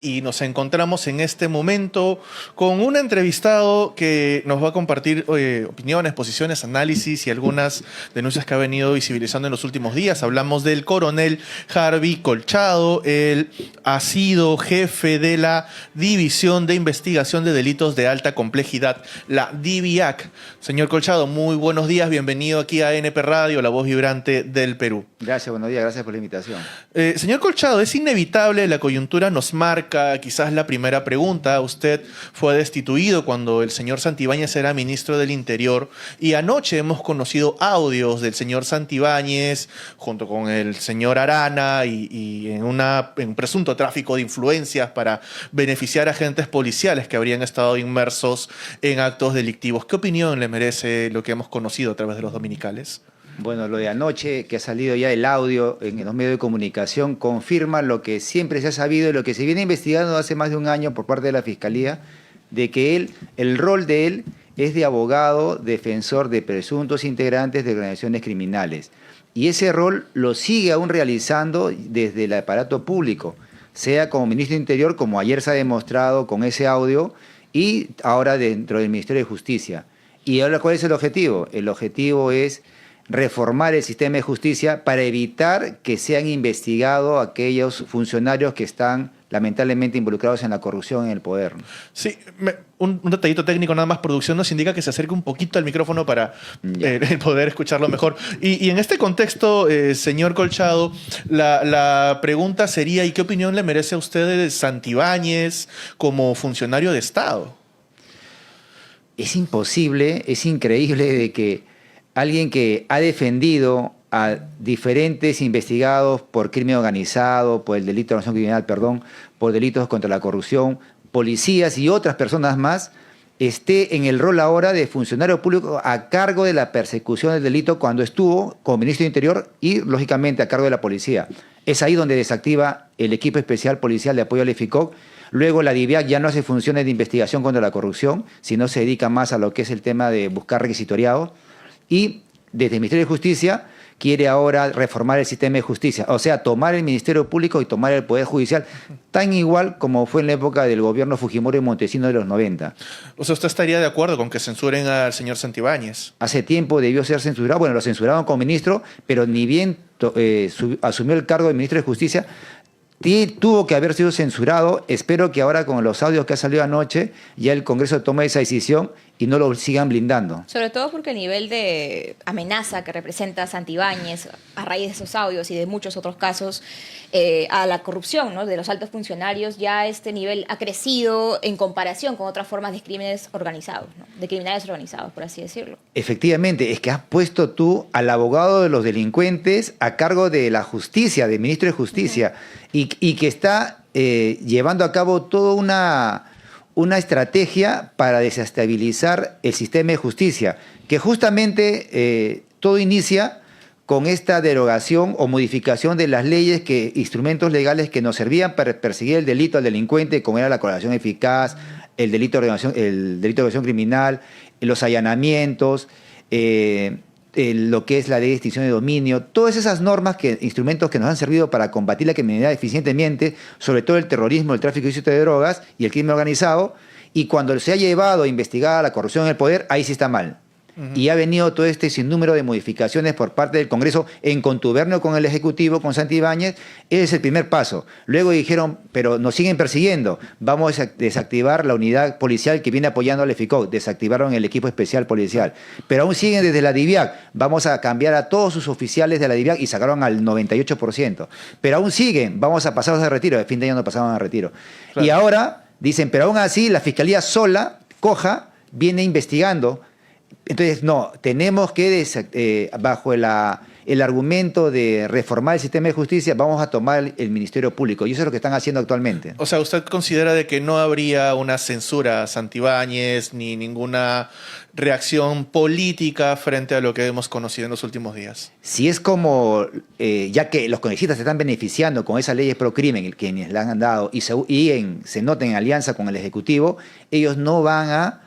Y nos encontramos en este momento con un entrevistado que nos va a compartir opiniones, posiciones, análisis y algunas denuncias que ha venido visibilizando en los últimos días. Hablamos del coronel Harvey Colchado. Él ha sido jefe de la División de Investigación de Delitos de Alta Complejidad, la DIVIAC. Señor Colchado, muy buenos días. Bienvenido aquí a NP Radio, la voz vibrante del Perú. Gracias, buenos días. Gracias por la invitación. Señor Colchado, es inevitable, la coyuntura nos marca. Quizás la primera pregunta. Usted fue destituido cuando el señor Santibáñez era ministro del Interior y anoche hemos conocido audios del señor Santibáñez junto con el señor Arana y en un presunto tráfico de influencias para beneficiar a agentes policiales que habrían estado inmersos en actos delictivos. ¿Qué opinión le merece lo que hemos conocido a través de los dominicales? Bueno, lo de anoche, que ha salido ya el audio en los medios de comunicación, confirma lo que siempre se ha sabido y lo que se viene investigando hace más de un año por parte de la Fiscalía, de que el rol de él es de abogado defensor de presuntos integrantes de organizaciones criminales. Y ese rol lo sigue aún realizando desde el aparato público, sea como ministro de Interior, como ayer se ha demostrado con ese audio, y ahora dentro del Ministerio de Justicia. ¿Y ahora cuál es el objetivo? El objetivo es reformar el sistema de justicia para evitar que sean investigados aquellos funcionarios que están lamentablemente involucrados en la corrupción en el poder. Sí, un detallito técnico nada más, producción nos indica que se acerque un poquito al micrófono para poder escucharlo mejor. Y en este contexto, señor Colchado, la pregunta sería, ¿y qué opinión le merece a usted de Santibáñez como funcionario de Estado? Es imposible, es increíble de que alguien que ha defendido a diferentes investigados por crimen organizado, por el delito de organización criminal, perdón, por delitos contra la corrupción, policías y otras personas más, esté en el rol ahora de funcionario público a cargo de la persecución del delito cuando estuvo como ministro de Interior y, lógicamente, a cargo de la policía. Es ahí donde desactiva el equipo especial policial de apoyo al EFICOC. Luego la DIVIAC ya no hace funciones de investigación contra la corrupción, sino se dedica más a lo que es el tema de buscar requisitoriados. Y desde el Ministerio de Justicia quiere ahora reformar el sistema de justicia, o sea, tomar el Ministerio Público y tomar el Poder Judicial, tan igual como fue en la época del gobierno Fujimori y Montesinos de los 90. O sea, ¿usted estaría de acuerdo con que censuren al señor Santibáñez? Hace tiempo debió ser censurado, bueno, lo censuraron como ministro, pero ni bien asumió el cargo de ministro de Justicia, tuvo que haber sido censurado. Espero que ahora con los audios que ha salido anoche ya el Congreso tome esa decisión y no lo sigan blindando. Sobre todo porque el nivel de amenaza que representa Santibáñez a raíz de esos audios y de muchos otros casos a la corrupción, ¿no?, de los altos funcionarios, ya este nivel ha crecido en comparación con otras formas de crímenes organizados, ¿no?, de criminales organizados, por así decirlo. Efectivamente, es que has puesto tú al abogado de los delincuentes a cargo de la justicia, del ministro de Justicia, y que está llevando a cabo toda una estrategia para desestabilizar el sistema de justicia, que justamente todo inicia con esta derogación o modificación de las leyes, instrumentos legales que nos servían para perseguir el delito al delincuente, como era la colaboración eficaz, el delito de organización criminal, los allanamientos, lo que es la ley de extinción de dominio, todas esas normas, instrumentos que nos han servido para combatir la criminalidad eficientemente, sobre todo el terrorismo, el tráfico ilícito de drogas y el crimen organizado, y cuando se ha llevado a investigar la corrupción en el poder, ahí sí está mal. Y ha venido todo este sinnúmero de modificaciones por parte del Congreso en contubernio con el Ejecutivo, con Santibáñez. Ese es el primer paso. Luego dijeron, pero nos siguen persiguiendo, vamos a desactivar la unidad policial que viene apoyando al EFICOC, desactivaron el equipo especial policial, pero aún siguen desde la DIVIAC, vamos a cambiar a todos sus oficiales de la DIVIAC y sacaron al 98%, pero aún siguen, vamos a pasarlos a retiro, de fin de año no pasaban a retiro. Claro. Y ahora dicen, pero aún así la Fiscalía sola, coja, viene investigando. Entonces, no, tenemos que, bajo el argumento de reformar el sistema de justicia, vamos a tomar el Ministerio Público. Y eso es lo que están haciendo actualmente. O sea, ¿usted considera de que no habría una censura a Santibáñez ni ninguna reacción política frente a lo que hemos conocido en los últimos días? Si es como, ya que los congresistas se están beneficiando con esas leyes pro crimen, quienes la han dado, y se nota en alianza con el Ejecutivo, ellos no van a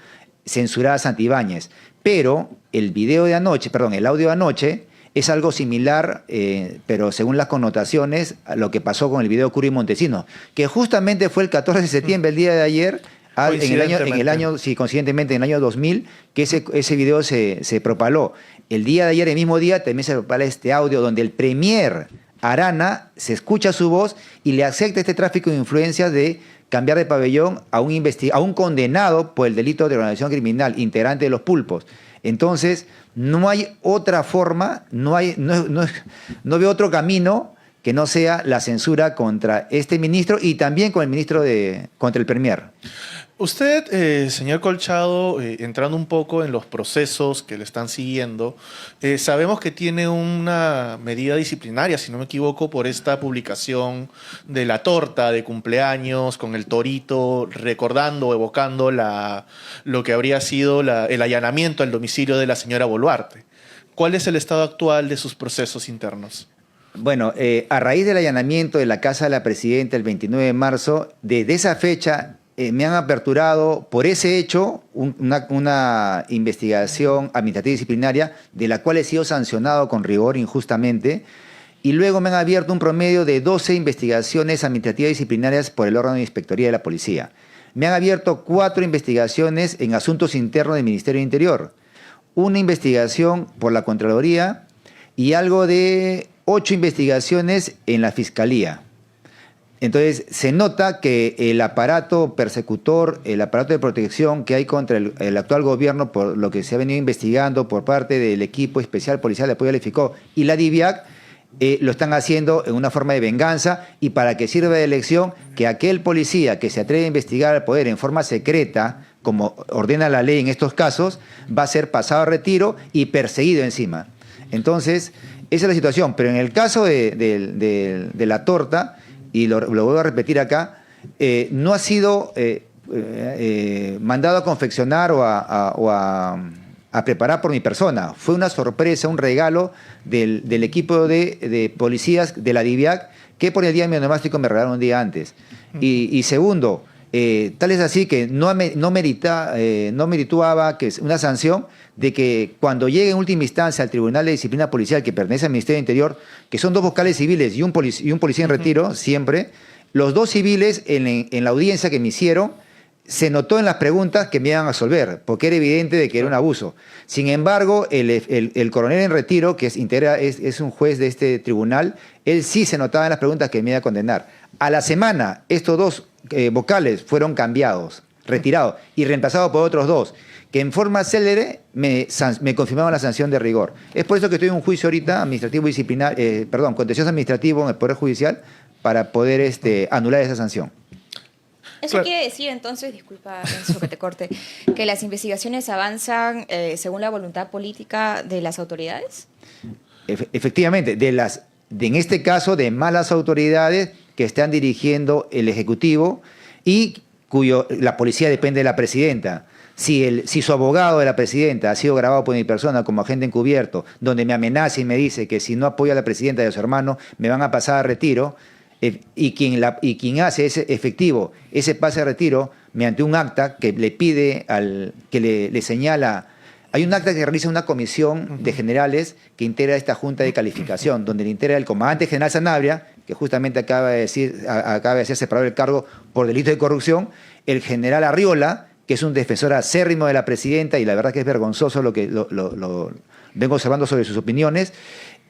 censurar a Santibáñez. Pero el audio de anoche es algo similar, pero según las connotaciones, a lo que pasó con el video Curry Montesinos, que justamente fue el 14 de septiembre, el día de ayer, coincidentemente en el año 2000, que ese video se propaló. El día de ayer, el mismo día, también se propala este audio donde el premier Arana se escucha su voz y le acepta este tráfico de influencias de cambiar de pabellón a un condenado por el delito de organización criminal, integrante de los Pulpos. Entonces, no hay otra forma, no veo otro camino que no sea la censura contra este ministro y también con el ministro contra el premier. Usted, señor Colchado, entrando un poco en los procesos que le están siguiendo, sabemos que tiene una medida disciplinaria, si no me equivoco, por esta publicación de la torta de cumpleaños con el torito, recordando, evocando lo que habría sido el allanamiento al domicilio de la señora Boluarte. ¿Cuál es el estado actual de sus procesos internos? Bueno, a raíz del allanamiento de la casa de la presidenta el 29 de marzo, desde esa fecha me han aperturado por ese hecho una investigación administrativa disciplinaria de la cual he sido sancionado con rigor injustamente y luego me han abierto un promedio de 12 investigaciones administrativas disciplinarias por el órgano de inspectoría de la policía. Me han abierto 4 investigaciones en asuntos internos del Ministerio del Interior, una investigación por la Contraloría y algo de 8 investigaciones en la Fiscalía. Entonces, se nota que el aparato persecutor, el aparato de protección que hay contra el actual gobierno, por lo que se ha venido investigando por parte del equipo especial policial de apoyo al FICO y la DIVIAC, lo están haciendo en una forma de venganza y para que sirva de lección que aquel policía que se atreve a investigar al poder en forma secreta, como ordena la ley en estos casos, va a ser pasado a retiro y perseguido encima. Entonces, esa es la situación. Pero en el caso de la torta, y lo vuelvo a repetir acá, no ha sido mandado a confeccionar o a preparar por mi persona. Fue una sorpresa, un regalo del equipo de policías de la DIVIAC que por el día de mi onomástico me regalaron un día antes. Y segundo, tal es así que no merituaba que una sanción de que cuando llegue en última instancia al Tribunal de Disciplina Policial que pertenece al Ministerio del Interior, que son 2 vocales civiles y un policía en retiro, siempre, los 2 civiles en la audiencia que me hicieron, se notó en las preguntas que me iban a absolver, porque era evidente de que era un abuso. Sin embargo, el coronel en retiro, que es un juez de este tribunal, él sí se notaba en las preguntas que me iba a condenar. A la semana, estos 2 vocales fueron cambiados, retirados y reemplazados por otros 2, que en forma célere me confirmaban la sanción de rigor. Es por eso que estoy en un juicio ahorita contencioso administrativo en el Poder Judicial para poder anular esa sanción. ¿Eso quiere decir entonces, disculpa Renzo que te corte, que las investigaciones avanzan según la voluntad política de las autoridades? Efectivamente, en este caso de malas autoridades que están dirigiendo el Ejecutivo y la policía depende de la presidenta. Si su abogado de la presidenta ha sido grabado por mi persona como agente encubierto, donde me amenaza y me dice que si no apoya a la presidenta y a su hermano me van a pasar a retiro, y quien hace ese pase a retiro mediante un acta que le pide que le señala. Hay un acta que realiza una comisión de generales que integra esta junta de calificación, donde le integra el comandante general Sanabria, que justamente acaba de ser separado del cargo por delito de corrupción, el general Arriola, que es un defensor acérrimo de la presidenta, y la verdad que es vergonzoso lo que vengo observando sobre sus opiniones,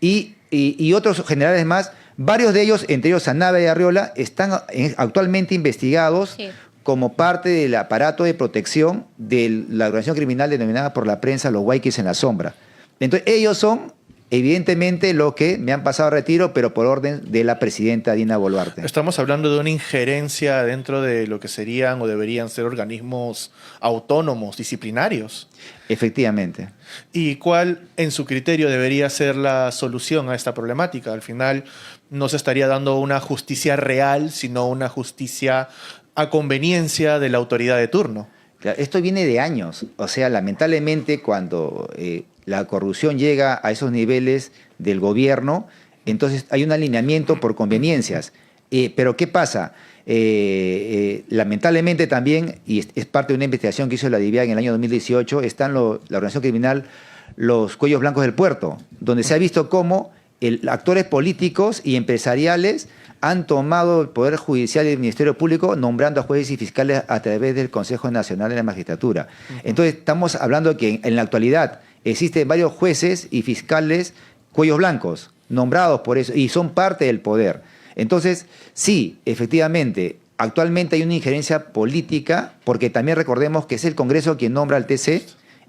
y otros generales más. Varios de ellos, entre ellos Sanabria y Arriola, están actualmente investigados como parte del aparato de protección de la organización criminal denominada por la prensa los Guayquis en la sombra. Entonces, ellos son evidentemente los que me han pasado a retiro, pero por orden de la presidenta Dina Boluarte. Estamos hablando de una injerencia dentro de lo que serían o deberían ser organismos autónomos, disciplinarios. Efectivamente. ¿Y cuál, en su criterio, debería ser la solución a esta problemática? Al final no se estaría dando una justicia real, sino una justicia a conveniencia de la autoridad de turno. Claro, esto viene de años. O sea, lamentablemente cuando la corrupción llega a esos niveles del gobierno, entonces hay un alineamiento por conveniencias. Pero ¿qué pasa? Lamentablemente también, y es parte de una investigación que hizo la DIVIAC en el año 2018, están la organización criminal los cuellos blancos del puerto, donde se ha visto cómo actores políticos y empresariales han tomado el Poder Judicial y el Ministerio Público nombrando a jueces y fiscales a través del Consejo Nacional de la Magistratura. Entonces estamos hablando de que en la actualidad existen varios jueces y fiscales cuellos blancos nombrados por eso y son parte del poder. Entonces, sí, efectivamente, actualmente hay una injerencia política, porque también recordemos que es el Congreso quien nombra al TC,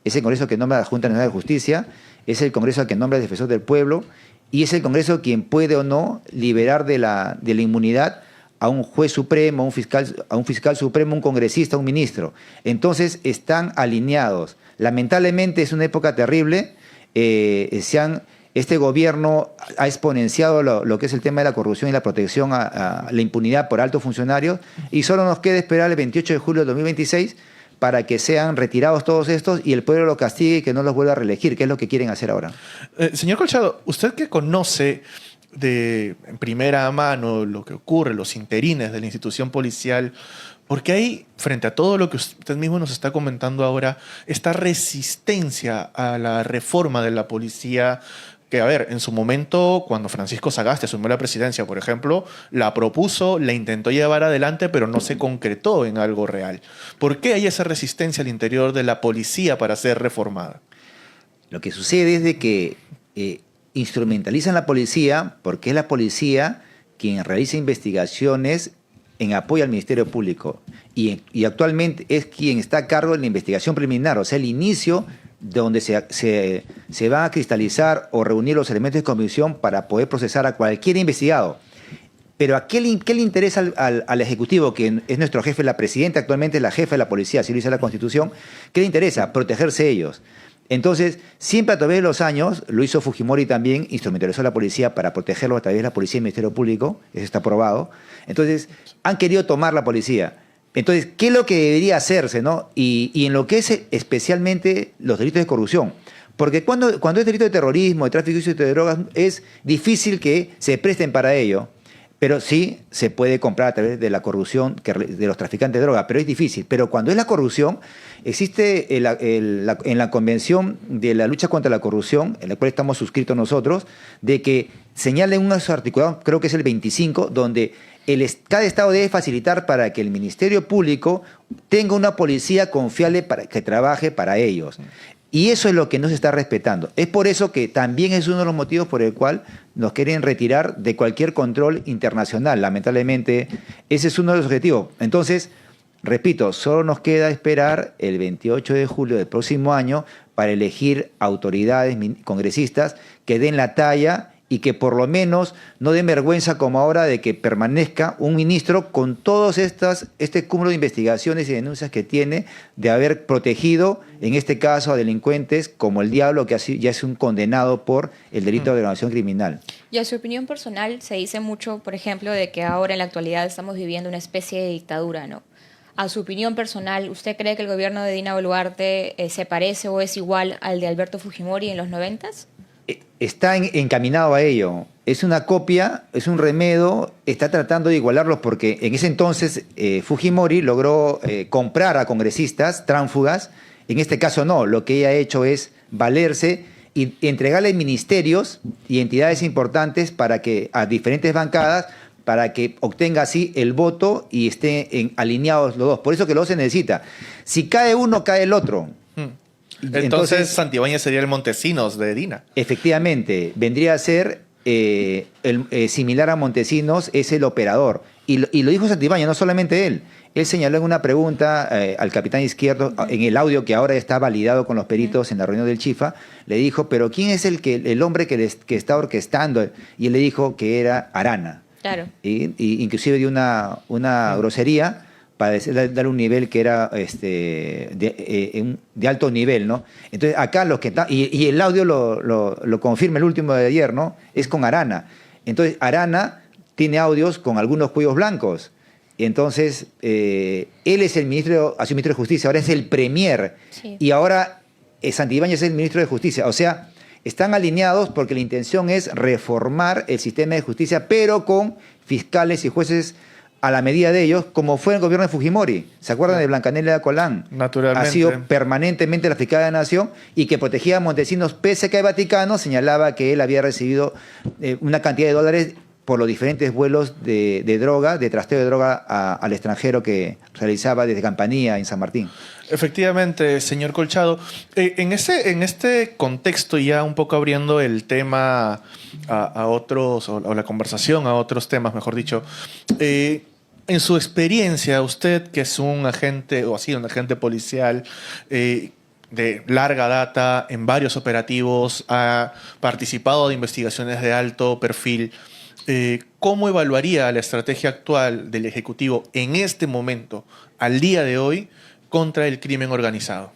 es el Congreso que nombra a la Junta Nacional de Justicia, es el Congreso que nombra al Defensor del Pueblo, y es el Congreso quien puede o no liberar de la inmunidad a un juez supremo, a un fiscal supremo, un congresista, un ministro. Entonces están alineados. Lamentablemente es una época terrible. Este gobierno ha exponenciado lo que es el tema de la corrupción y la protección a la impunidad por altos funcionarios, y solo nos queda esperar el 28 de julio de 2026 para que sean retirados todos estos y el pueblo los castigue y que no los vuelva a reelegir, que es lo que quieren hacer ahora. Señor Colchado, usted que conoce en primera mano lo que ocurre, los interines de la institución policial, ¿por qué hay, frente a todo lo que usted mismo nos está comentando ahora, esta resistencia a la reforma de la policía? Que, a ver, en su momento, cuando Francisco Sagasti asumió la presidencia, por ejemplo, la propuso, la intentó llevar adelante, pero no se concretó en algo real. ¿Por qué hay esa resistencia al interior de la policía para ser reformada? Lo que sucede es de que instrumentalizan la policía porque es la policía quien realiza investigaciones en apoyo al Ministerio Público y actualmente es quien está a cargo de la investigación preliminar, o sea, el inicio donde se va a cristalizar o reunir los elementos de convicción para poder procesar a cualquier investigado. Pero ¿qué le interesa al Ejecutivo, que es nuestro jefe, la presidenta actualmente es la jefa de la policía, así lo dice la Constitución? ¿Qué le interesa? Protegerse ellos. Entonces, siempre a través de los años, lo hizo Fujimori también, instrumentalizó a la policía para protegerlo a través de la policía y el Ministerio Público, eso está aprobado. Entonces, han querido tomar la policía. Entonces, ¿qué es lo que debería hacerse, no? Y en lo que es especialmente los delitos de corrupción. Porque cuando es delito de terrorismo, de tráfico ilícito de drogas, es difícil que se presten para ello. Pero sí se puede comprar a través de la corrupción de los traficantes de droga, pero es difícil. Pero cuando es la corrupción, existe en la Convención de la Lucha contra la Corrupción, en la cual estamos suscritos nosotros, de que señalen un articulado, creo que es el 25, donde cada Estado debe facilitar para que el Ministerio Público tenga una policía confiable para que trabaje para ellos. Y eso es lo que no se está respetando. Es por eso que también es uno de los motivos por el cual nos quieren retirar de cualquier control internacional. Lamentablemente, ese es uno de los objetivos. Entonces, repito, solo nos queda esperar el 28 de julio del próximo año para elegir autoridades congresistas que den la talla y que por lo menos no den vergüenza como ahora de que permanezca un ministro con todos este cúmulo de investigaciones y denuncias que tiene de haber protegido, en este caso, a delincuentes como el Diablo, que ya es un condenado por el delito de organización criminal. Y a su opinión personal, se dice mucho, por ejemplo, de que ahora en la actualidad estamos viviendo una especie de dictadura, ¿no? A su opinión personal, ¿usted cree que el gobierno de Dina Boluarte se parece o es igual al de Alberto Fujimori en los 90s? Está encaminado a ello. Es una copia, es un remedo, está tratando de igualarlos porque en ese entonces Fujimori logró comprar a congresistas tránsfugas. En este caso no, lo que ella ha hecho es valerse y entregarle ministerios y entidades importantes a diferentes bancadas para que obtenga así el voto y estén alineados los dos. Por eso que los dos se necesita. Si cae uno, cae el otro. Entonces Santibáñez sería el Montesinos de Dina. Efectivamente, vendría a ser similar a Montesinos, es el operador. Y lo dijo Santibáñez, no solamente él. Él señaló en una pregunta al capitán Izquierdo, en el audio que ahora está validado con los peritos en la reunión del Chifa, le dijo, pero ¿quién es el hombre que está orquestando? Y él le dijo que era Arana. Claro. Y inclusive dio una grosería para dar un nivel que era de alto nivel, ¿no? Entonces, acá los que están... Y el audio lo confirma el último de ayer, ¿no? Es con Arana. Entonces, Arana tiene audios con algunos cuellos blancos. Entonces, él es el ministro de Justicia, ahora es el premier. Sí. Y ahora Santibáñez es el ministro de Justicia. O sea, están alineados porque la intención es reformar el sistema de justicia, pero con fiscales y jueces a la medida de ellos, como fue el gobierno de Fujimori. ¿Se acuerdan de Blancanela Colán? Naturalmente. Ha sido permanentemente la fiscal de la Nación y que protegía a Montesinos, pese a que el Vaticano señalaba que él había recibido una cantidad de dólares por los diferentes vuelos de droga, de trasteo de droga al extranjero que realizaba desde Campanía en San Martín. Efectivamente, señor Colchado. En este contexto, ya un poco abriendo el tema a otros, o la conversación a otros temas, mejor dicho, en su experiencia, usted que es un agente, o ha sido un agente policial de larga data, en varios operativos, ha participado de investigaciones de alto perfil, ¿cómo evaluaría la estrategia actual del Ejecutivo en este momento, al día de hoy, contra el crimen organizado?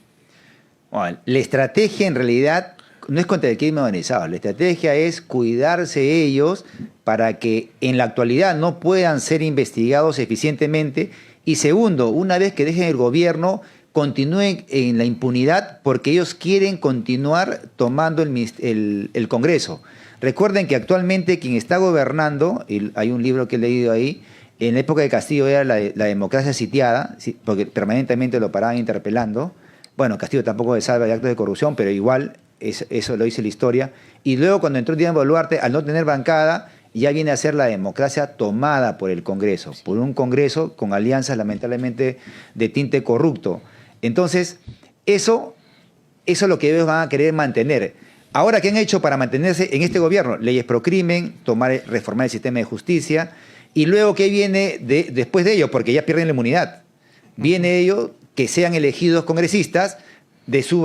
Bueno, la estrategia en realidad no es contra el crimen organizado, la estrategia es cuidarse ellos para que en la actualidad no puedan ser investigados eficientemente y segundo, una vez que dejen el gobierno, continúen en la impunidad porque ellos quieren continuar tomando el Congreso. Recuerden que actualmente quien está gobernando, y hay un libro que he leído ahí, en la época de Castillo era la democracia sitiada, porque permanentemente lo paraban interpelando. Bueno, Castillo tampoco se salva de actos de corrupción, pero igual eso lo dice la historia. Y luego cuando entró Díaz Boluarte, al no tener bancada, ya viene a ser la democracia tomada por el Congreso, por un Congreso con alianzas lamentablemente de tinte corrupto. Entonces, eso es lo que ellos van a querer mantener. Ahora, ¿qué han hecho para mantenerse en este gobierno? Leyes pro crimen, reformar el sistema de justicia. Y luego, ¿qué viene después de ello? Porque ya pierden la inmunidad. Viene ello que sean elegidos congresistas de su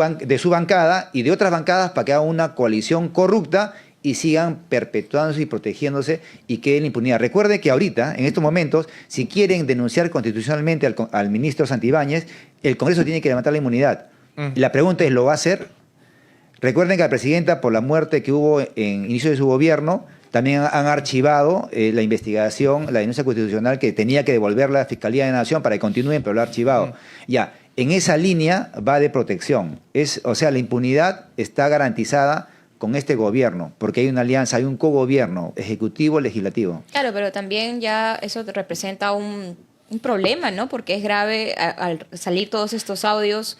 bancada y de otras bancadas para que hagan una coalición corrupta y sigan perpetuándose y protegiéndose y queden la impunidad. Recuerde que ahorita, en estos momentos, si quieren denunciar constitucionalmente al ministro Santibáñez, el Congreso tiene que levantar la inmunidad. La pregunta es, ¿lo va a hacer? Recuerden que la presidenta, por la muerte que hubo en inicio de su gobierno, también han archivado la investigación, la denuncia constitucional que tenía que devolver la Fiscalía de la Nación para que continúen, pero lo ha archivado. Ya, en esa línea va de protección. O sea, la impunidad está garantizada con este gobierno, porque hay una alianza, hay un cogobierno, ejecutivo-legislativo. Claro, pero también ya eso representa un problema, ¿no? Porque es grave al salir todos estos audios.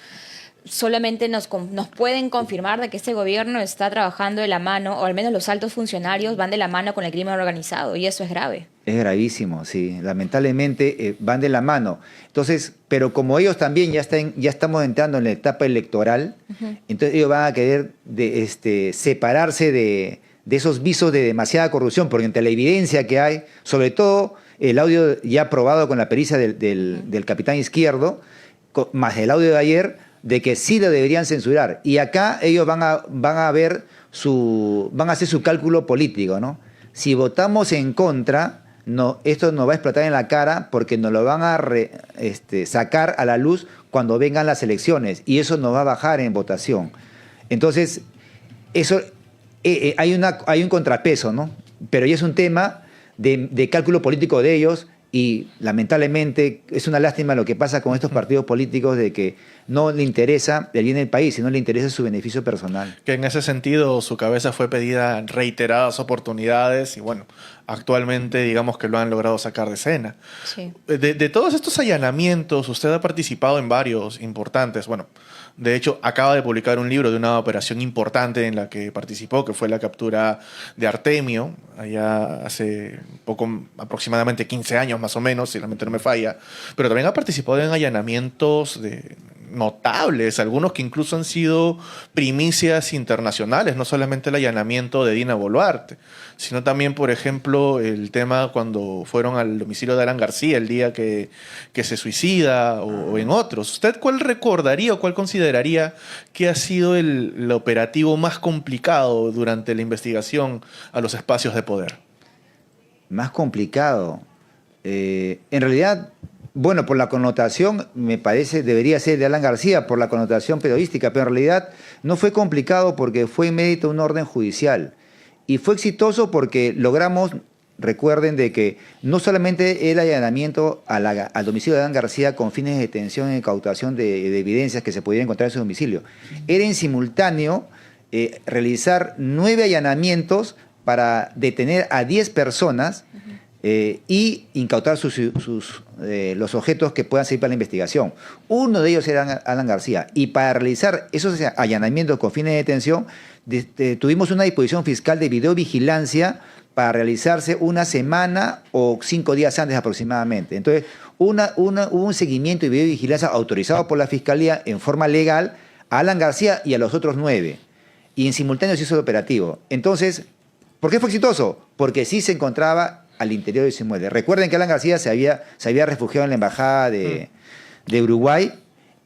Solamente nos pueden confirmar de que este gobierno está trabajando de la mano, o al menos los altos funcionarios van de la mano con el crimen organizado, y eso es grave. Es gravísimo, sí. Lamentablemente van de la mano. Entonces, pero como ellos también ya estamos entrando en la etapa electoral, entonces ellos van a querer separarse de esos visos de demasiada corrupción, porque entre la evidencia que hay, sobre todo el audio ya probado con la pericia del capitán Izquierdo, más el audio de ayer, de que sí lo deberían censurar. Y acá ellos van a hacer su cálculo político, ¿no? Si votamos en contra, esto nos va a explotar en la cara porque nos lo van a sacar a la luz cuando vengan las elecciones y eso nos va a bajar en votación. Entonces, eso hay un contrapeso, ¿no? Pero ya es un tema de cálculo político de ellos. Y lamentablemente es una lástima lo que pasa con estos partidos políticos de que no le interesa el bien del país, sino le interesa su beneficio personal. Que en ese sentido su cabeza fue pedida en reiteradas oportunidades y bueno, actualmente digamos que lo han logrado sacar de escena. Sí. De todos estos allanamientos, usted ha participado en varios importantes. Bueno, de hecho, acaba de publicar un libro de una operación importante en la que participó, que fue la captura de Artemio, allá hace poco, aproximadamente 15 años más o menos, si la mente no me falla. Pero también ha participado en allanamientos notables, algunos que incluso han sido primicias internacionales, no solamente el allanamiento de Dina Boluarte, sino también, por ejemplo, el tema cuando fueron al domicilio de Alan García el día que se suicida o en otros. ¿Usted cuál recordaría o cuál consideraría que ha sido el operativo más complicado durante la investigación a los espacios de poder? Más complicado. En realidad, bueno, por la connotación, me parece, debería ser de Alan García, por la connotación periodística, pero en realidad no fue complicado porque fue en mérito de un orden judicial. Y fue exitoso porque logramos, recuerden, de que no solamente el allanamiento al domicilio de Alan García con fines de detención y incautación de evidencias que se pudieran encontrar en su domicilio, era en simultáneo realizar 9 allanamientos para detener a 10 personas y incautar los objetos que puedan servir para la investigación. Uno de ellos era Alan García. Y para realizar esos allanamientos con fines de detención, tuvimos una disposición fiscal de videovigilancia para realizarse una semana o 5 días antes aproximadamente. Entonces, hubo un seguimiento y videovigilancia autorizado por la Fiscalía en forma legal a Alan García y a los otros 9. Y en simultáneo se hizo el operativo. Entonces, ¿por qué fue exitoso? Porque sí se encontraba al interior de ese inmueble. Recuerden que Alan García se había refugiado en la embajada de Uruguay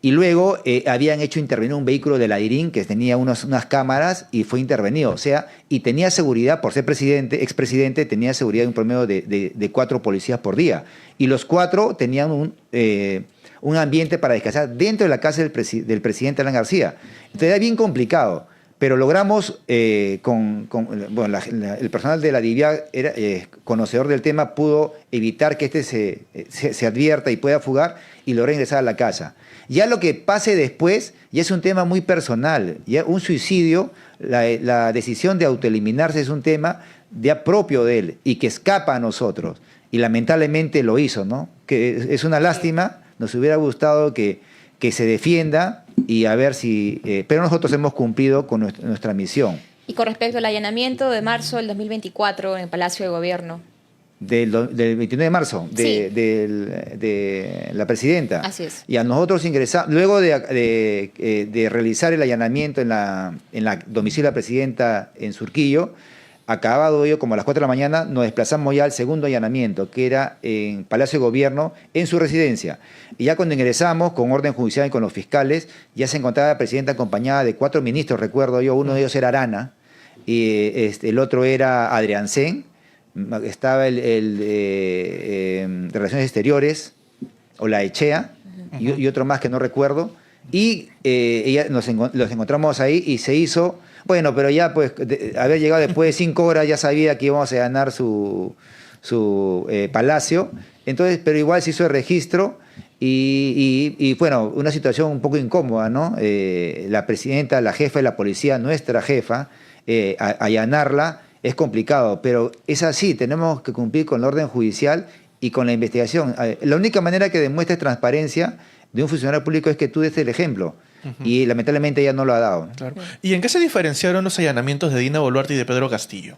y luego habían hecho intervenir un vehículo de la DIRIN que tenía unas cámaras y fue intervenido. O sea, y tenía seguridad, por ser expresidente, tenía seguridad de un promedio de 4 policías por día. Y los 4 tenían un ambiente para descansar dentro de la casa del presidente Alan García. Entonces era bien complicado. Pero logramos, el personal de la DIVIAC era conocedor del tema, pudo evitar que se advierta y pueda fugar y logró ingresar a la casa. Ya lo que pase después ya es un tema muy personal. Ya un suicidio, la decisión de autoeliminarse es un tema ya propio de él y que escapa a nosotros. Y lamentablemente lo hizo, ¿no? Que es una lástima, nos hubiera gustado que se defienda y a ver si... pero nosotros hemos cumplido con nuestra misión. Y con respecto al allanamiento de marzo del 2024 en el Palacio de Gobierno. Del 29 de marzo, de la presidenta. Así es. Y a nosotros ingresamos, luego de realizar el allanamiento en la domicilio de la presidenta en Surquillo, acabado ello, como a las 4 de la mañana, nos desplazamos ya al segundo allanamiento, que era en Palacio de Gobierno, en su residencia. Y ya cuando ingresamos, con orden judicial y con los fiscales, ya se encontraba la presidenta acompañada de 4 ministros, recuerdo yo, uno de ellos era Arana, y el otro era Adriancén, estaba el de Relaciones Exteriores, Olaechea, y otro más que no recuerdo, y los encontramos ahí y se hizo... Bueno, pero ya pues haber llegado después de 5 horas ya sabía que íbamos a ganar su palacio. Entonces, pero igual se hizo el registro y bueno, una situación un poco incómoda, ¿no? La presidenta, la jefa de la policía, nuestra jefa, allanarla es complicado, pero es así, tenemos que cumplir con la orden judicial y con la investigación. La única manera que demuestres transparencia de un funcionario público es que tú des el ejemplo. Y lamentablemente ella no lo ha dado. Claro. ¿Y en qué se diferenciaron los allanamientos de Dina Boluarte y de Pedro Castillo?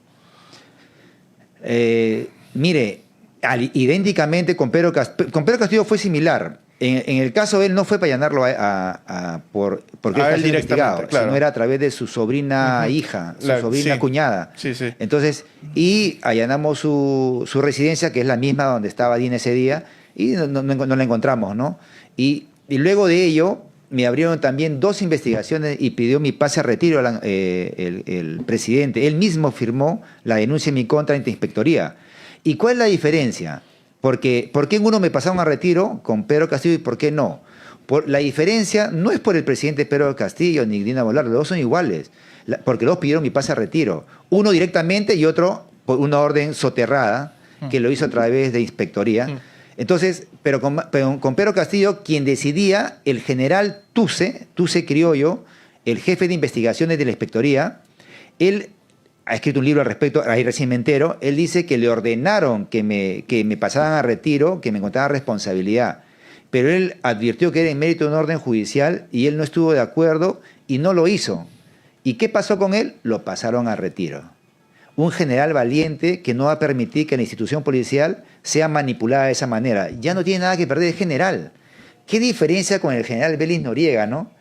Mire, idénticamente con Pedro Castillo fue similar. En el caso de él no fue para allanarlo porque él está investigado, claro. sino era a través de su sobrina hija, su sobrina cuñada. Sí, sí. Entonces, y allanamos su residencia, que es la misma donde estaba Dina ese día, y no la encontramos, ¿no? Y luego de ello me abrieron también 2 investigaciones y pidió mi pase a retiro el presidente. Él mismo firmó la denuncia en mi contra ante inspectoría. ¿Y cuál es la diferencia? ¿Por qué en uno me pasaron a retiro con Pedro Castillo y por qué no? La diferencia no es por el presidente Pedro Castillo ni Dina Boluarte, los dos son iguales, porque los dos pidieron mi pase a retiro. Uno directamente y otro por una orden soterrada que lo hizo a través de inspectoría. Entonces, pero con Pedro Castillo, quien decidía, el general Tuse Criollo, el jefe de investigaciones de la inspectoría, él ha escrito un libro al respecto, ahí recién me entero, él dice que le ordenaron que me pasaran a retiro, que me encontraran responsabilidad. Pero él advirtió que era en mérito de un orden judicial y él no estuvo de acuerdo y no lo hizo. ¿Y qué pasó con él? Lo pasaron a retiro. Un general valiente que no va a permitir que la institución policial sea manipulada de esa manera. Ya no tiene nada que perder el general. ¿Qué diferencia con el general Belis Noriega, no?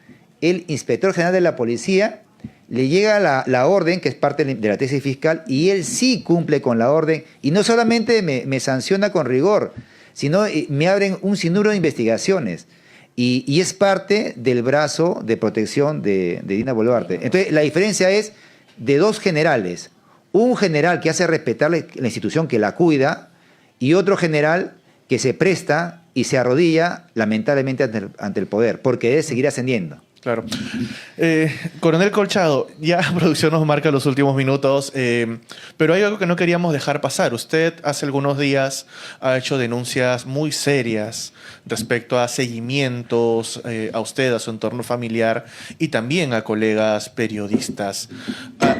El inspector general de la policía le llega la orden, que es parte de la tesis fiscal, y él sí cumple con la orden, y no solamente me sanciona con rigor, sino me abren un sinnúmero de investigaciones. Y es parte del brazo de protección de Dina Boluarte. Entonces, la diferencia es de 2 generales. Un general que hace respetar la institución que la cuida y otro general que se presta y se arrodilla lamentablemente ante el poder, porque debe seguir ascendiendo. Claro. Coronel Colchado, ya producción nos marca los últimos minutos, pero hay algo que no queríamos dejar pasar. Usted hace algunos días ha hecho denuncias muy serias respecto a seguimientos a usted, a su entorno familiar y también a colegas periodistas.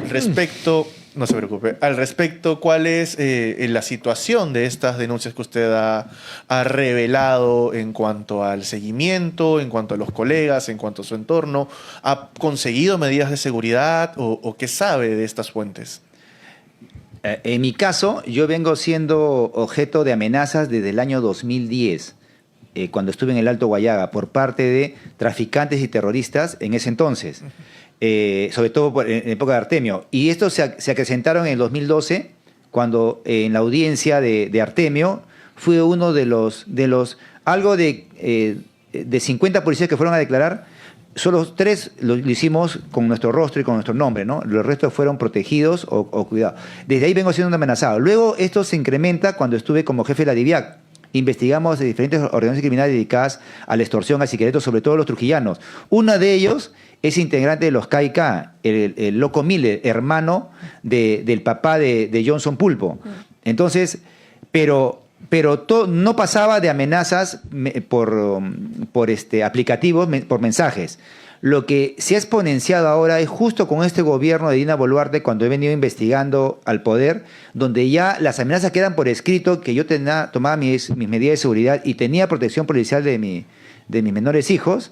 Al respecto, no se preocupe, al respecto, ¿cuál es la situación de estas denuncias que usted ha revelado en cuanto al seguimiento, en cuanto a los colegas, en cuanto a su entorno? ¿Ha conseguido medidas de seguridad o qué sabe de estas fuentes? En mi caso, yo vengo siendo objeto de amenazas desde el año 2010, cuando estuve en el Alto Guayaga, por parte de traficantes y terroristas en ese entonces, sobre todo en época de Artemio. Y estos se acrecentaron en el 2012, cuando en la audiencia de Artemio fue uno de los algo de 50 policías que fueron a declarar. Solo 3 lo hicimos con nuestro rostro y con nuestro nombre, ¿no? Los restos fueron protegidos o cuidados. Desde ahí vengo siendo amenazado. Luego esto se incrementa cuando estuve como jefe de la DIVIAC. Investigamos de diferentes organizaciones criminales dedicadas a la extorsión, al sicariato, sobre todo los trujillanos. Uno de ellos es integrante de los KK, el Loco Miller, hermano del papá de Johnson Pulpo. Entonces, pero no pasaba de amenazas por aplicativos, por mensajes. Lo que se ha exponenciado ahora es justo con este gobierno de Dina Boluarte, cuando he venido investigando al poder, donde ya las amenazas quedan por escrito, que yo tomaba mis medidas de seguridad y tenía protección policial de mis menores hijos.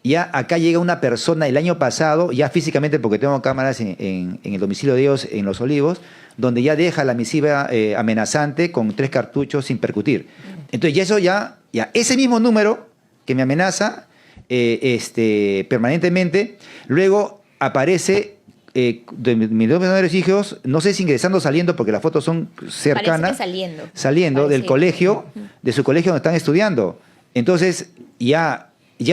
Ya acá llega una persona el año pasado, ya físicamente, porque tengo cámaras en el domicilio de ellos en Los Olivos, donde ya deja la misiva amenazante con 3 cartuchos sin percutir. Entonces ya ese mismo número que me amenaza permanentemente, luego aparece de mis 2 menores hijos, no sé si ingresando o saliendo, porque las fotos son cercanas, saliendo del colegio, de su colegio donde están estudiando. Entonces ya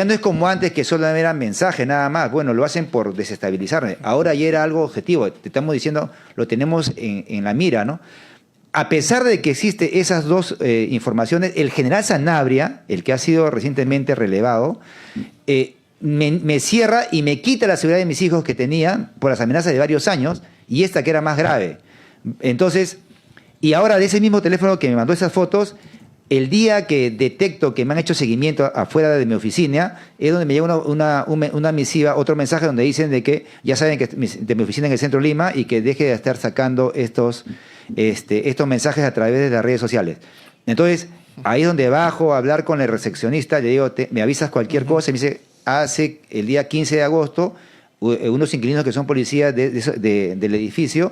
no es como antes, que solo era mensaje nada más. Bueno, lo hacen por desestabilizarme. Ahora ya era algo objetivo. Te estamos diciendo, lo tenemos en la mira, ¿no? A pesar de que existen esas 2 informaciones, el general Sanabria, el que ha sido recientemente relevado, me cierra y me quita la seguridad de mis hijos que tenían por las amenazas de varios años, y esta que era más grave. Entonces, y ahora de ese mismo teléfono que me mandó esas fotos, el día que detecto que me han hecho seguimiento afuera de mi oficina, es donde me llega una misiva, otro mensaje donde dicen de que ya saben que de mi oficina en el centro de Lima, y que deje de estar sacando estos mensajes a través de las redes sociales. Entonces, ahí es donde bajo a hablar con el recepcionista, le digo, me avisas cualquier cosa, y me dice, hace el día 15 de agosto, unos inquilinos que son policías del edificio,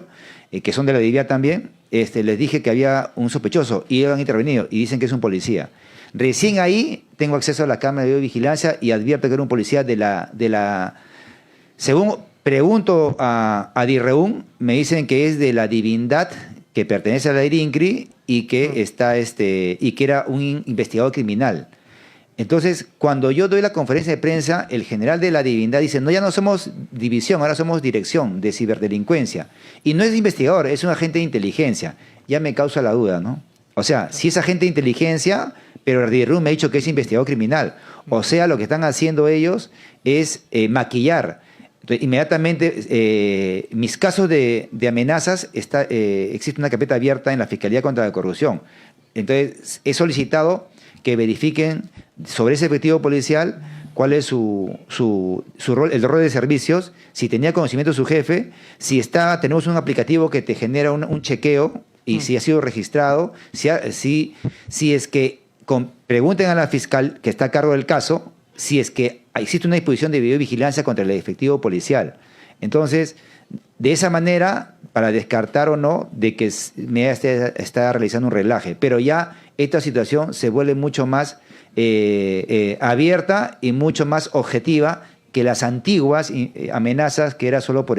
que son de la DIVIA también, les dije que había un sospechoso y ellos han intervenido y dicen que es un policía. Recién ahí tengo acceso a la cámara de videovigilancia y advierto que era un policía de la según pregunto a DIRREUN, me dicen que es de la Divindad, que pertenece a la IRINCRI, y que y que era un investigador criminal. Entonces, cuando yo doy la conferencia de prensa, el general de la Divindad dice, no, ya no somos división, ahora somos dirección de ciberdelincuencia. Y no es investigador, es un agente de inteligencia. Ya me causa la duda, ¿no? O sea, si es agente de inteligencia, pero el DIRREUN me ha dicho que es investigador criminal. O sea, lo que están haciendo ellos es maquillar. Entonces, inmediatamente, mis casos de amenazas, existe una carpeta abierta en la Fiscalía contra la Corrupción. Entonces, he solicitado que verifiquen sobre ese efectivo policial cuál es su rol, el rol de servicios, si tenía conocimiento de su jefe, si tenemos un aplicativo que te genera un chequeo y si ha sido registrado, si es que pregunten a la fiscal que está a cargo del caso si es que existe una disposición de videovigilancia contra el efectivo policial. Entonces, de esa manera, para descartar o no de que me está realizando un relaje, pero ya esta situación se vuelve mucho más abierta y mucho más objetiva que las antiguas amenazas, que era solo por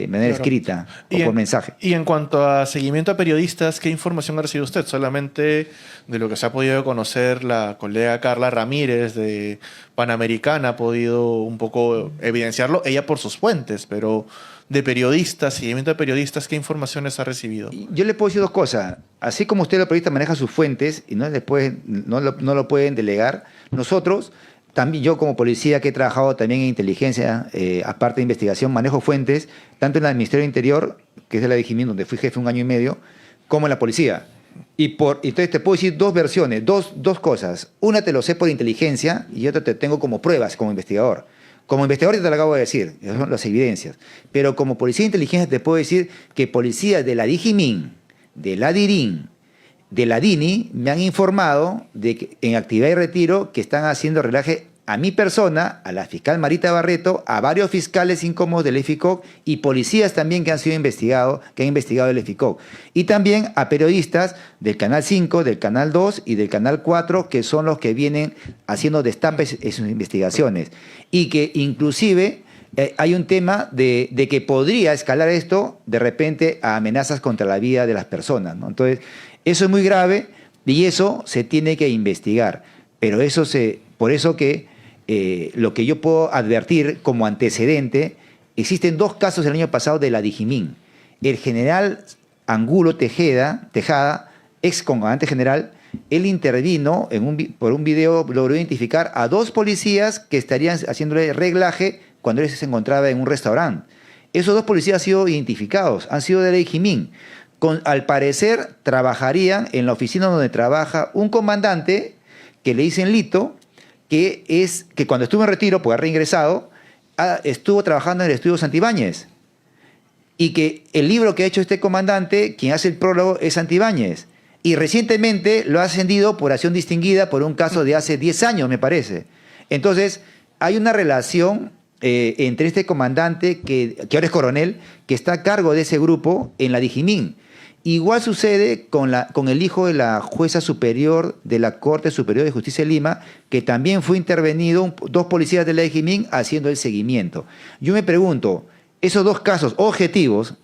manera escrita o por mensaje. Y en cuanto a seguimiento a periodistas, ¿qué información ha recibido usted? Solamente de lo que se ha podido conocer, la colega Carla Ramírez de Panamericana ha podido un poco evidenciarlo, ella por sus fuentes, pero de periodistas, seguimiento de periodistas, ¿qué informaciones ha recibido? Yo le puedo decir 2 cosas. Así como usted, los periodistas, maneja sus fuentes y no lo pueden delegar, nosotros, también yo como policía que he trabajado también en inteligencia, aparte de investigación, manejo fuentes, tanto en el Ministerio del Interior, que es de la DGMIN, donde fui jefe 1 año y medio, como en la policía. Entonces te puedo decir 2 versiones, dos cosas. Una te lo sé por inteligencia y otra te tengo como pruebas como investigador. Como investigador te lo acabo de decir, esas son las evidencias. Pero como policía de inteligencia te puedo decir que policías de la Digimin, de la DIRIN, de la DINI me han informado de que en actividad y retiro que están haciendo relaje a mi persona, a la fiscal Marita Barreto, a varios fiscales incómodos del EFICOC y policías también que han sido investigados, que han investigado el EFICOC. Y también a periodistas del Canal 5, del Canal 2 y del Canal 4, que son los que vienen haciendo destapes en sus investigaciones. Y que inclusive hay un tema de que podría escalar esto de repente a amenazas contra la vida de las personas, ¿no? Entonces, eso es muy grave y eso se tiene que investigar. Pero por eso que lo que yo puedo advertir como antecedente, existen 2 casos el año pasado de la Digimin. El general Angulo Tejada, ex comandante general, él intervino por un video, logró identificar a 2 policías que estarían haciéndole reglaje cuando él se encontraba en un restaurante. Esos 2 policías han sido identificados, han sido de la Digimin. Al parecer trabajarían en la oficina donde trabaja un comandante que le dicen Lito, que cuando estuvo en retiro, pues ha reingresado, estuvo trabajando en el estudio Santibáñez. Y que el libro que ha hecho este comandante, quien hace el prólogo, es Santibáñez. Y recientemente lo ha ascendido por acción distinguida por un caso de hace 10 años, me parece. Entonces, hay una relación entre este comandante, que ahora es coronel, que está a cargo de ese grupo en la Digimin. Igual sucede con el hijo de la jueza superior de la Corte Superior de Justicia de Lima, que también fue intervenido 2 policías de la Digimin haciendo el seguimiento. Yo me pregunto, esos 2 casos objetivos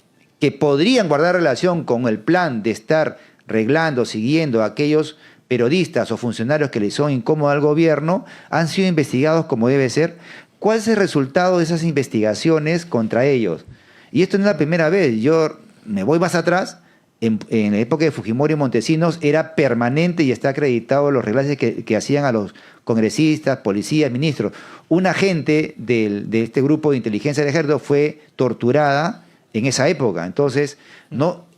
que podrían guardar relación con el plan de estar reglando, siguiendo a aquellos periodistas o funcionarios que le son incómodos al gobierno, han sido investigados como debe ser. ¿Cuál es el resultado de esas investigaciones contra ellos? Y esto no es la primera vez. Yo me voy más atrás. En la época de Fujimori y Montesinos era permanente y está acreditado los reglajes que hacían a los congresistas, policías, ministros. Una agente de este grupo de inteligencia del ejército fue torturada en esa época. Entonces,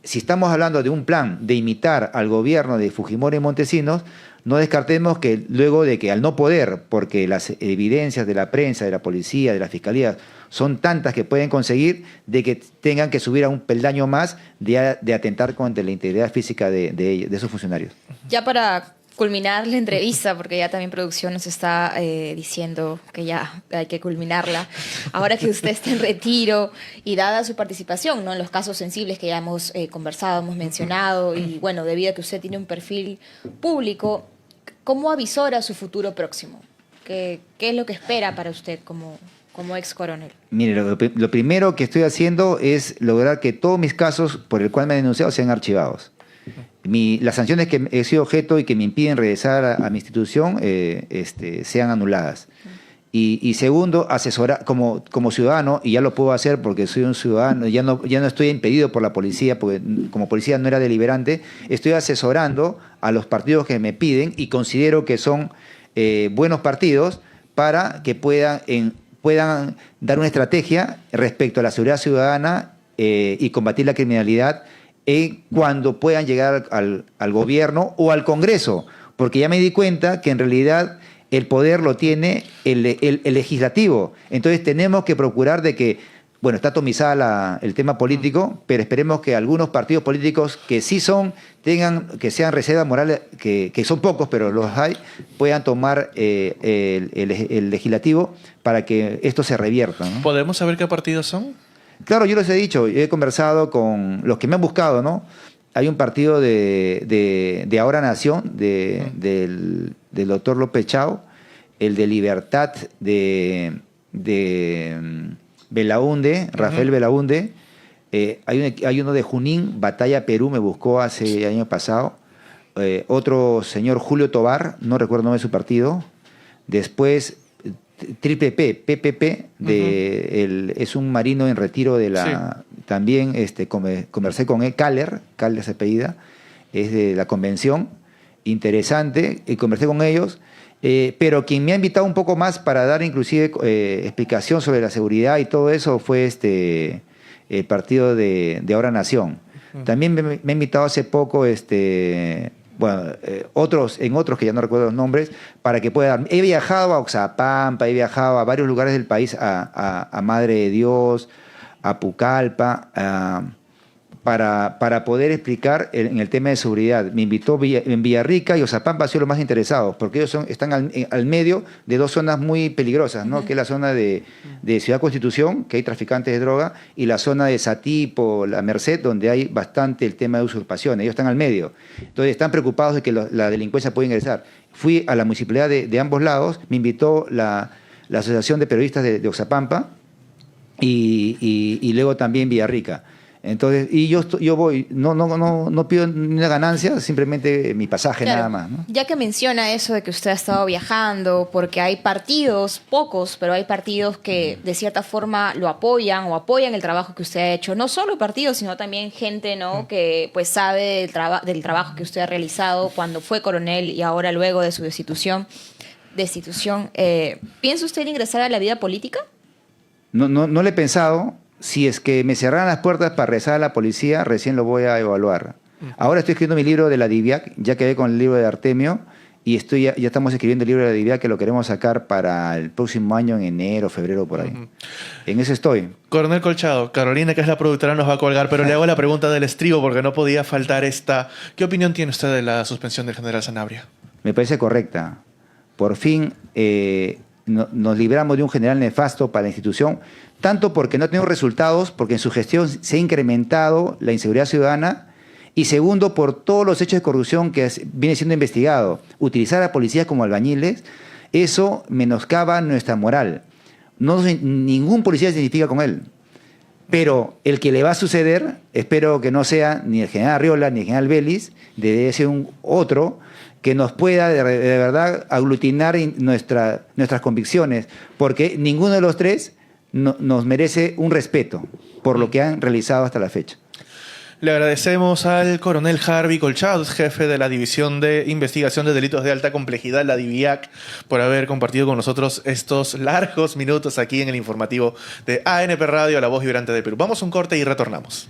si estamos hablando de un plan de imitar al gobierno de Fujimori y Montesinos, no descartemos que luego de que al no poder, porque las evidencias de la prensa, de la policía, de la fiscalía, son tantas que pueden conseguir, de que tengan que subir a un peldaño más de atentar contra la integridad física de esos funcionarios. Ya para culminar la entrevista, porque ya también producción nos está diciendo que ya hay que culminarla. Ahora que usted está en retiro y dada su participación, ¿no?, en los casos sensibles que ya hemos conversado, hemos mencionado, y bueno, debido a que usted tiene un perfil público, ¿cómo avisora su futuro próximo? ¿Qué es lo que espera para usted como ex coronel? Mire, lo primero que estoy haciendo es lograr que todos mis casos por el cual me han denunciado sean archivados. Las sanciones que he sido objeto y que me impiden regresar a mi institución sean anuladas. Y segundo, asesorar como ciudadano, y ya lo puedo hacer porque soy un ciudadano, ya no estoy impedido por la policía, porque como policía no era deliberante, estoy asesorando a los partidos que me piden y considero que son buenos partidos para que puedan dar una estrategia respecto a la seguridad ciudadana y combatir la criminalidad cuando puedan llegar al gobierno o al Congreso, porque ya me di cuenta que en realidad el poder lo tiene el legislativo. Entonces tenemos que procurar de que, bueno, está atomizada el tema político, pero esperemos que algunos partidos políticos que sí que sean reservas morales, que son pocos, pero los hay, puedan tomar el legislativo para que esto se revierta, ¿no? ¿Podemos saber qué partidos son? Claro, yo les he dicho, he conversado con los que me han buscado, ¿no? Hay un partido de Ahora Nación, del doctor López Chao, el de Libertad de Belaunde, Rafael Belaunde. Hay uno de Junín, Batalla Perú, me buscó hace el año pasado. Otro señor Julio Tobar, no recuerdo el nombre de su partido. Después Triple P, PPP, es un marino en retiro de la... Sí. También conversé con él, Caller se apellida, es de la convención, interesante, y conversé con ellos, pero quien me ha invitado un poco más para dar inclusive explicación sobre la seguridad y todo eso fue el partido de Ahora Nación. También me ha invitado hace poco bueno, en otros que ya no recuerdo los nombres, para que puedan. He viajado a Oxapampa, he viajado a varios lugares del país, a Madre de Dios, a Pucallpa, para poder explicar en el tema de seguridad. Me invitó en Villarrica y Oxapampa, han sido los más interesados, porque ellos están al medio de dos zonas muy peligrosas, ¿no? Que es la zona de Ciudad Constitución, que hay traficantes de droga, y la zona de Satipo, la Merced, donde hay bastante el tema de usurpación. Ellos están al medio. Entonces están preocupados de que la delincuencia pueda ingresar. Fui a la municipalidad de ambos lados, me invitó la Asociación de Periodistas de Oxapampa y luego también Villarrica. Entonces, y yo voy, no pido ni una ganancia, simplemente mi pasaje, claro, nada más, ¿no? Ya que menciona eso de que usted ha estado viajando, porque hay partidos, pocos, pero hay partidos que de cierta forma lo apoyan o apoyan el trabajo que usted ha hecho. No solo partidos, sino también gente, ¿no? Que pues sabe del trabajo que usted ha realizado cuando fue coronel y ahora luego de su destitución. ¿Piensa usted ingresar a la vida política? No lo he pensado. Si es que me cerraran las puertas para regresar a la policía, recién lo voy a evaluar. Ahora estoy escribiendo mi libro de la DIVIAC, ya quedé con el libro de Artemio, y ya estamos escribiendo el libro de la DIVIAC que lo queremos sacar para el próximo año, en enero, febrero, por ahí. En eso estoy. Coronel Colchado, Carolina, que es la productora, nos va a colgar, pero le hago la pregunta del estribo porque no podía faltar esta. ¿Qué opinión tiene usted de la suspensión del general Sanabria? Me parece correcta. Por fin nos libramos de un general nefasto para la institución, tanto porque no ha tenido resultados, porque en su gestión se ha incrementado la inseguridad ciudadana, y segundo, por todos los hechos de corrupción que viene siendo investigado. Utilizar a policías como albañiles, eso menoscaba nuestra moral. Ningún policía se identifica con él. Pero el que le va a suceder, espero que no sea ni el general Arriola ni el general Vélez, debe ser otro que nos pueda de verdad aglutinar nuestras convicciones, porque ninguno de los tres nos merece un respeto por lo que han realizado hasta la fecha. Le agradecemos al coronel Harvey Colchado, jefe de la División de Investigación de Delitos de Alta Complejidad, la DIVIAC, por haber compartido con nosotros estos largos minutos aquí en el informativo de ANP Radio, La Voz Vibrante del Perú. Vamos a un corte y retornamos.